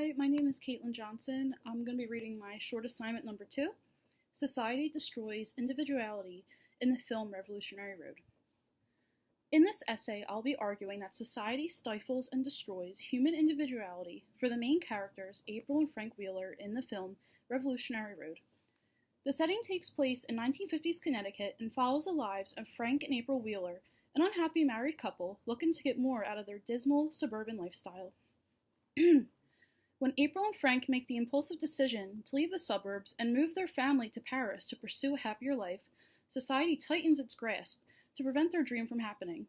Hi, my name is Caitlin Johnson. I'm going to be reading my short assignment number 2, Society Destroys Individuality in the Film Revolutionary Road. In this essay, I'll be arguing that society stifles and destroys human individuality for the main characters, April and Frank Wheeler, in the film Revolutionary Road. The setting takes place in 1950s Connecticut and follows the lives of Frank and April Wheeler, an unhappy married couple looking to get more out of their dismal suburban lifestyle. When April and Frank make the impulsive decision to leave the suburbs and move their family to Paris to pursue a happier life, society tightens its grasp to prevent their dream from happening.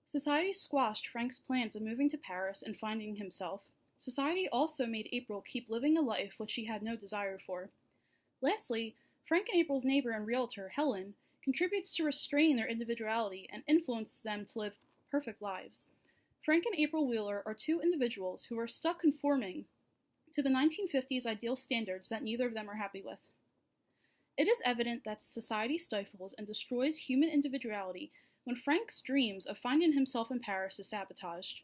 Society squashed Frank's plans of moving to Paris and finding himself. Society also made April keep living a life which she had no desire for. Lastly, Frank and April's neighbor and realtor, Helen, contributes to restrain their individuality and influences them to live perfect lives. Frank and April Wheeler are two individuals who are stuck conforming to the 1950s ideal standards that neither of them are happy with. It is evident that society stifles and destroys human individuality when Frank's dreams of finding himself in Paris is sabotaged.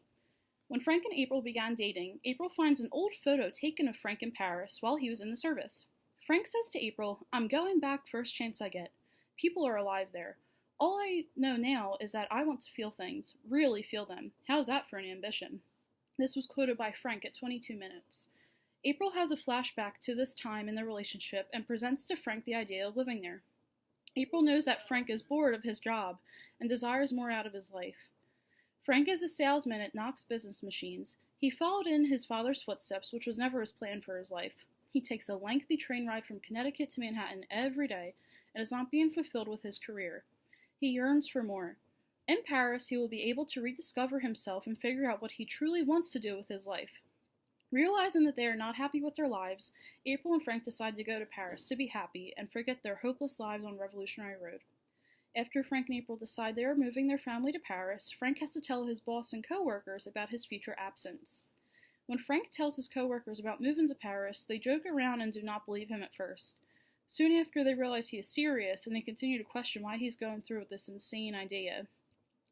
When Frank and April began dating, April finds an old photo taken of Frank in Paris while he was in the service. Frank says to April, "I'm going back first chance I get. People are alive there. All I know now is that I want to feel things, really feel them. How's that for an ambition?" This was quoted by Frank at 22 minutes. April has a flashback to this time in their relationship and presents to Frank the idea of living there. April knows that Frank is bored of his job and desires more out of his life. Frank is a salesman at Knox Business Machines. He followed in his father's footsteps, which was never his plan for his life. He takes a lengthy train ride from Connecticut to Manhattan every day and is not being fulfilled with his career. He yearns for more. In Paris, he will be able to rediscover himself and figure out what he truly wants to do with his life. Realizing that they are not happy with their lives, April and Frank decide to go to Paris to be happy and forget their hopeless lives on Revolutionary Road. After Frank and April decide they are moving their family to Paris, Frank has to tell his boss and co-workers about his future absence. When Frank tells his co-workers about moving to Paris, they joke around and do not believe him at first. Soon after, they realize he is serious and they continue to question why he's going through with this insane idea.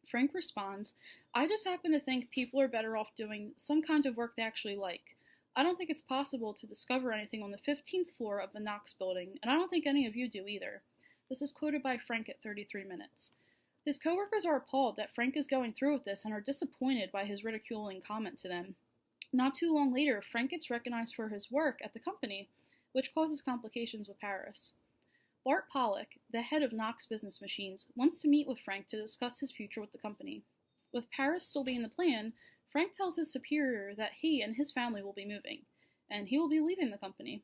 Frank responds, "I just happen to think people are better off doing some kind of work they actually like. I don't think it's possible to discover anything on the 15th floor of the Knox building, and I don't think any of you do either." This is quoted by Frank at 33 minutes. His coworkers are appalled that Frank is going through with this and are disappointed by his ridiculing comment to them. Not too long later, Frank gets recognized for his work at the company, which causes complications with Paris. Bart Pollock, the head of Knox Business Machines, wants to meet with Frank to discuss his future with the company. With Paris still being the plan, Frank tells his superior that he and his family will be moving, and he will be leaving the company.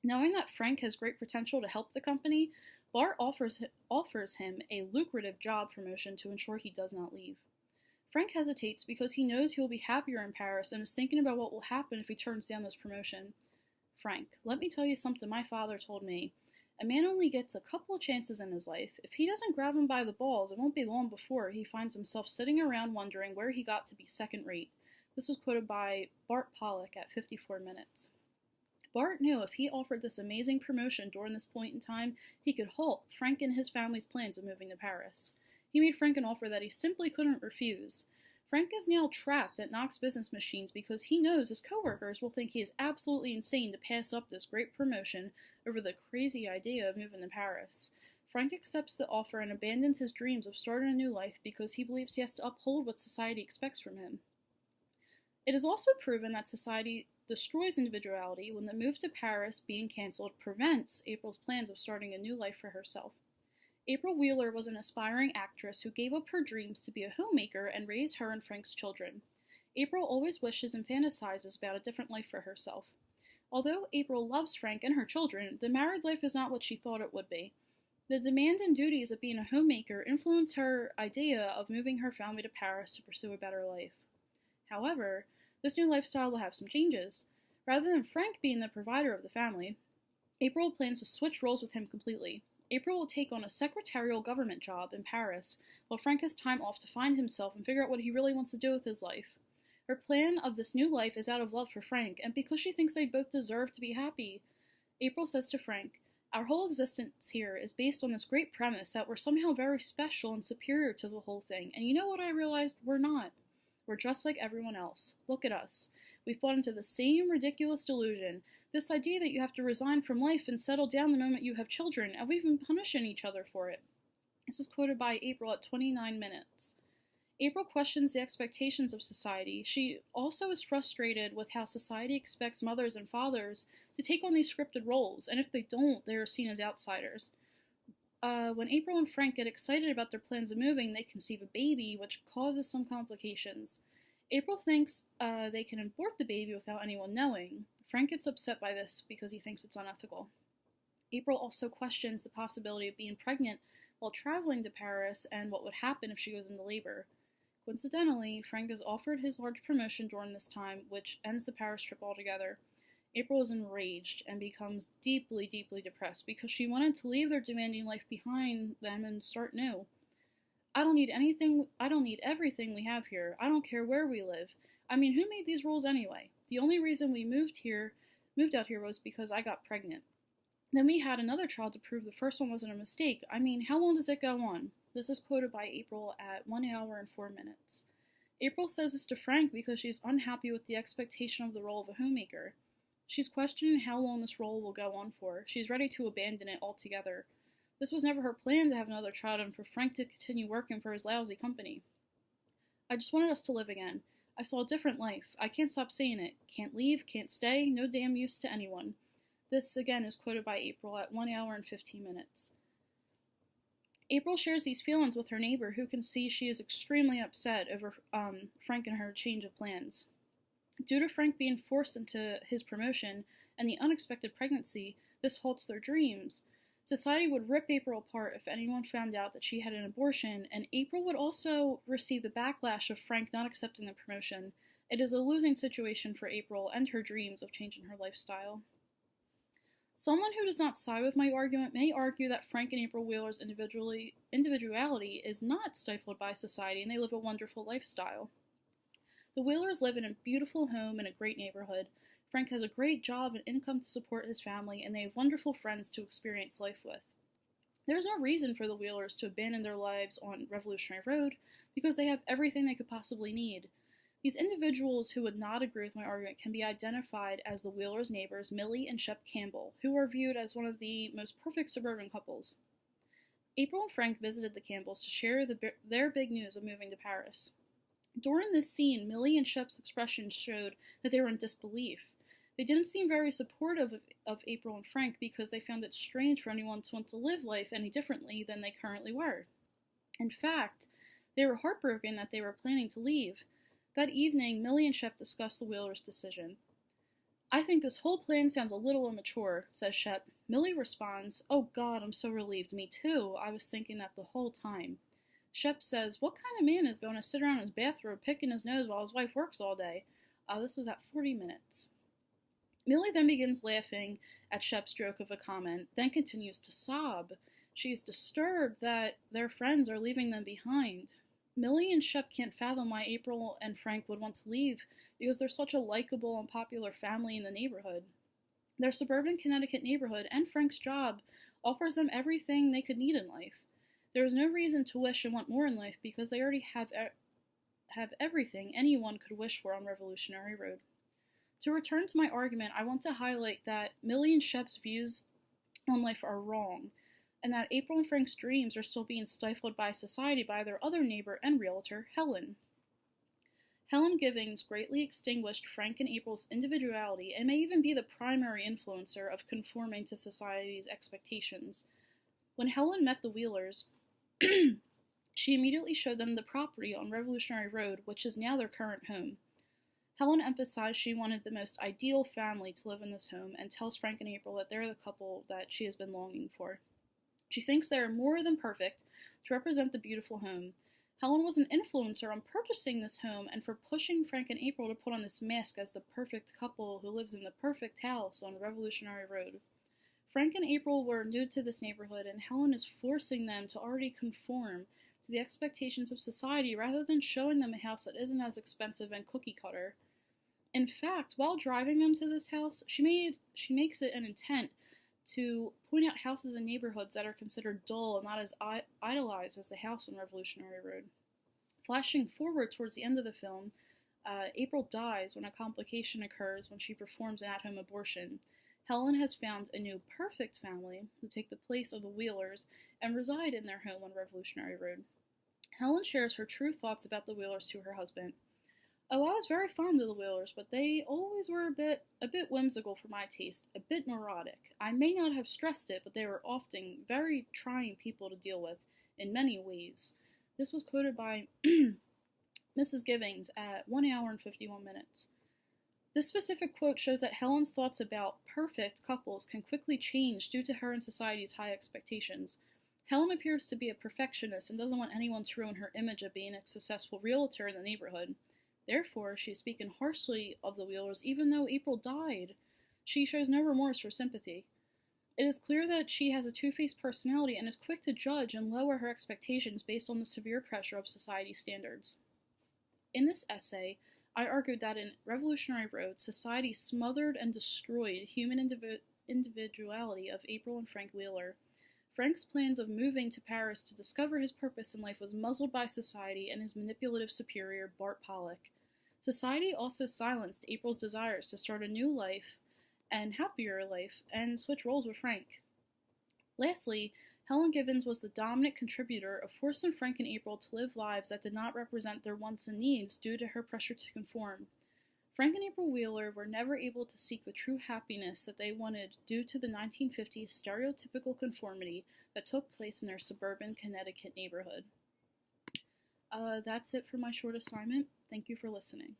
Knowing that Frank has great potential to help the company, Bart offers him a lucrative job promotion to ensure he does not leave. Frank hesitates because he knows he will be happier in Paris and is thinking about what will happen if he turns down this promotion. "Frank, let me tell you something my father told me. A man only gets a couple of chances in his life. If he doesn't grab him by the balls, it won't be long before he finds himself sitting around wondering where he got to be second rate." This was quoted by Bart Pollock at 54 minutes. Bart knew if he offered this amazing promotion during this point in time, he could halt Frank and his family's plans of moving to Paris. He made Frank an offer that he simply couldn't refuse. Frank is now trapped at Knox Business Machines because he knows his coworkers will think he is absolutely insane to pass up this great promotion over the crazy idea of moving to Paris. Frank accepts the offer and abandons his dreams of starting a new life because he believes he has to uphold what society expects from him. It is also proven that society destroys individuality when the move to Paris being cancelled prevents April's plans of starting a new life for herself. April Wheeler was an aspiring actress who gave up her dreams to be a homemaker and raise her and Frank's children. April always wishes and fantasizes about a different life for herself. Although April loves Frank and her children, the married life is not what she thought it would be. The demand and duties of being a homemaker influence her idea of moving her family to Paris to pursue a better life. However, this new lifestyle will have some changes. Rather than Frank being the provider of the family, April plans to switch roles with him completely. April will take on a secretarial government job in Paris, while Frank has time off to find himself and figure out what he really wants to do with his life. Her plan of this new life is out of love for Frank, and because she thinks they both deserve to be happy. April says to Frank, "Our whole existence here is based on this great premise that we're somehow very special and superior to the whole thing, and you know what I realized? We're not. We're just like everyone else. Look at us. We've bought into the same ridiculous delusion, this idea that you have to resign from life and settle down the moment you have children, and we've been punishing each other for it. This is quoted by April at 29 minutes. April questions the expectations of society. She also is frustrated with how society expects mothers and fathers to take on these scripted roles, and if they don't, they are seen as outsiders. When April and Frank get excited about their plans of moving, they conceive a baby, which causes some complications. April thinks they can abort the baby without anyone knowing. Frank gets upset by this because he thinks it's unethical. April also questions the possibility of being pregnant while traveling to Paris and what would happen if she goes into labor. Coincidentally, Frank is offered his large promotion during this time, which ends the Paris trip altogether. April is enraged and becomes deeply, deeply depressed because she wanted to leave their demanding life behind them and start new. I don't need everything we have here. I don't care where we live. I mean, who made these rules anyway? The only reason we moved out here was because I got pregnant. Then we had another child to prove the first one wasn't a mistake. I mean, how long does it go on? This is quoted by April at 1 hour and 4 minutes. April says this to Frank because she's unhappy with the expectation of the role of a homemaker. She's questioning how long this role will go on for. She's ready to abandon it altogether. This was never her plan to have another child and for Frank to continue working for his lousy company. I just wanted us to live again. I saw a different life. I can't stop saying it. Can't leave, can't stay, no damn use to anyone. This, again, is quoted by April at 1 hour and 15 minutes. April shares these feelings with her neighbor, who can see she is extremely upset over Frank and her change of plans. Due to Frank being forced into his promotion and the unexpected pregnancy, this halts their dreams. Society would rip April apart if anyone found out that she had an abortion, and April would also receive the backlash of Frank not accepting the promotion. It is a losing situation for April and her dreams of changing her lifestyle. Someone who does not side with my argument may argue that Frank and April Wheeler's individuality is not stifled by society and they live a wonderful lifestyle. The Wheelers live in a beautiful home in a great neighborhood. Frank has a great job and income to support his family, and they have wonderful friends to experience life with. There is no reason for the Wheelers to abandon their lives on Revolutionary Road because they have everything they could possibly need. These individuals who would not agree with my argument can be identified as the Wheelers' neighbors Millie and Shep Campbell, who are viewed as one of the most perfect suburban couples. April and Frank visited the Campbells to share their big news of moving to Paris. During this scene, Millie and Shep's expressions showed that they were in disbelief. They didn't seem very supportive of April and Frank because they found it strange for anyone to want to live life any differently than they currently were. In fact, they were heartbroken that they were planning to leave. That evening, Millie and Shep discussed the Wheelers' decision. I think this whole plan sounds a little immature, says Shep. Millie responds, Oh God, I'm so relieved. Me too. I was thinking that the whole time. Shep says, What kind of man is going to sit around in his bathrobe picking his nose while his wife works all day? This was at 40 minutes. Millie then begins laughing at Shep's joke of a comment, then continues to sob. She is disturbed that their friends are leaving them behind. Millie and Shep can't fathom why April and Frank would want to leave because they're such a likable and popular family in the neighborhood. Their suburban Connecticut neighborhood and Frank's job offers them everything they could need in life. There is no reason to wish and want more in life because they already have everything anyone could wish for on Revolutionary Road. To return to my argument, I want to highlight that Millie and Shep's views on life are wrong, and that April and Frank's dreams are still being stifled by society by their other neighbor and realtor, Helen. Helen Givings greatly extinguished Frank and April's individuality and may even be the primary influencer of conforming to society's expectations. When Helen met the Wheelers, she immediately showed them the property on Revolutionary Road, which is now their current home. Helen emphasized she wanted the most ideal family to live in this home and tells Frank and April that they're the couple that she has been longing for. She thinks they are more than perfect to represent the beautiful home. Helen was an influencer on purchasing this home and for pushing Frank and April to put on this mask as the perfect couple who lives in the perfect house on Revolutionary Road. Frank and April were new to this neighborhood, and Helen is forcing them to already conform to the expectations of society rather than showing them a house that isn't as expensive and cookie-cutter. In fact, while driving them to this house, she makes it an intent to point out houses in neighborhoods that are considered dull and not as idolized as the house on Revolutionary Road. Flashing forward towards the end of the film, April dies when a complication occurs when she performs an at-home abortion. Helen has found a new perfect family to take the place of the Wheelers and reside in their home on Revolutionary Road. Helen shares her true thoughts about the Wheelers to her husband. "Oh, I was very fond of the Wheelers, but they always were a bit whimsical for my taste, a bit neurotic. I may not have stressed it, but they were often very trying people to deal with, in many ways." This was quoted by Mrs. Givings at 1 hour and 51 minutes. This specific quote shows that Helen's thoughts about perfect couples can quickly change due to her and society's high expectations. Helen appears to be a perfectionist and doesn't want anyone to ruin her image of being a successful realtor in the neighborhood. Therefore, she's speaking harshly of the Wheelers even though April died. She shows no remorse or sympathy. It is clear that she has a two-faced personality and is quick to judge and lower her expectations based on the severe pressure of society's standards. In this essay, I argued that in Revolutionary Road, society smothered and destroyed human individuality of April and Frank Wheeler. Frank's plans of moving to Paris to discover his purpose in life was muzzled by society and his manipulative superior, Bart Pollock. Society also silenced April's desires to start a new life and happier life and switch roles with Frank. Lastly, Helen Givens was the dominant contributor of forcing Frank and April to live lives that did not represent their wants and needs due to her pressure to conform. Frank and April Wheeler were never able to seek the true happiness that they wanted due to the 1950s stereotypical conformity that took place in their suburban Connecticut neighborhood. That's it for my short assignment. Thank you for listening.